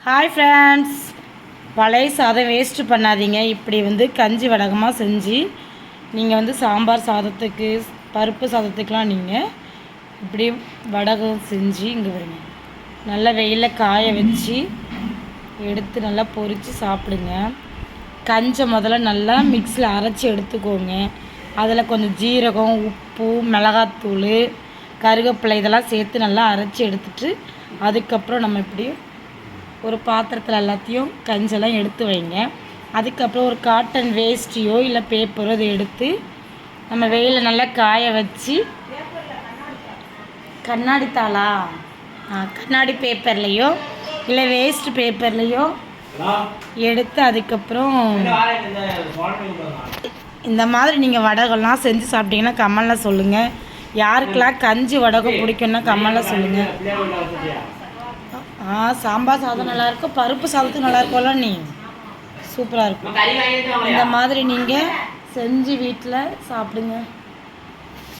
Hi friends, பழைய சாதம் waste பண்ணாதீங்க. இப்படி கஞ்சி வடகமாக செஞ்சு நீங்கள் சாம்பார் சாதத்துக்கு, பருப்பு சாதத்துக்கெலாம் நீங்கள் இப்படி வடகம் செஞ்சு இங்கே வருங்க நல்லா வெயிலில் காய வச்சு எடுத்து நல்லா பொரித்து சாப்பிடுங்க. கஞ்சை முதல்ல நல்லா மிக்ஸியில் அரைச்சி எடுத்துக்கோங்க. அதில் கொஞ்சம் ஜீரகம், உப்பு, மிளகாத்தூள், கருவேப்பிலை இதெல்லாம் சேர்த்து நல்லா அரைச்சி எடுத்துட்டு அதுக்கப்புறம் நம்ம இப்படி ஒரு பாத்திரத்தில் எல்லாத்தையும் கஞ்செல்லாம் எடுத்து வைங்க. அதுக்கப்புறம் ஒரு காட்டன் வேஸ்டியோ இல்லை பேப்பரோ அதை எடுத்து நம்ம வெயிலில் நல்லா காய வச்சு கண்ணாடி தாளா கண்ணாடி பேப்பர்லேயோ இல்லை வேஸ்ட் பேப்பர்லேயோ எடுத்து அதுக்கப்புறம் இந்த மாதிரி நீங்கள் வடகம்லாம் செஞ்சு சாப்பிட்டீங்கன்னா கமெண்டில் சொல்லுங்கள். யாருக்கெல்லாம் கஞ்சி வடகம் பிடிக்கும்னா கமெண்டில் சொல்லுங்கள். சாம்பார் சாதம் நல்லாயிருக்கும், பருப்பு சாதத்துக்கு நல்லாயிருக்கும்ல. நீ சூப்பராக இருக்கும். இந்த மாதிரி நீங்கள் செஞ்சு வீட்டில் சாப்பிடுங்க.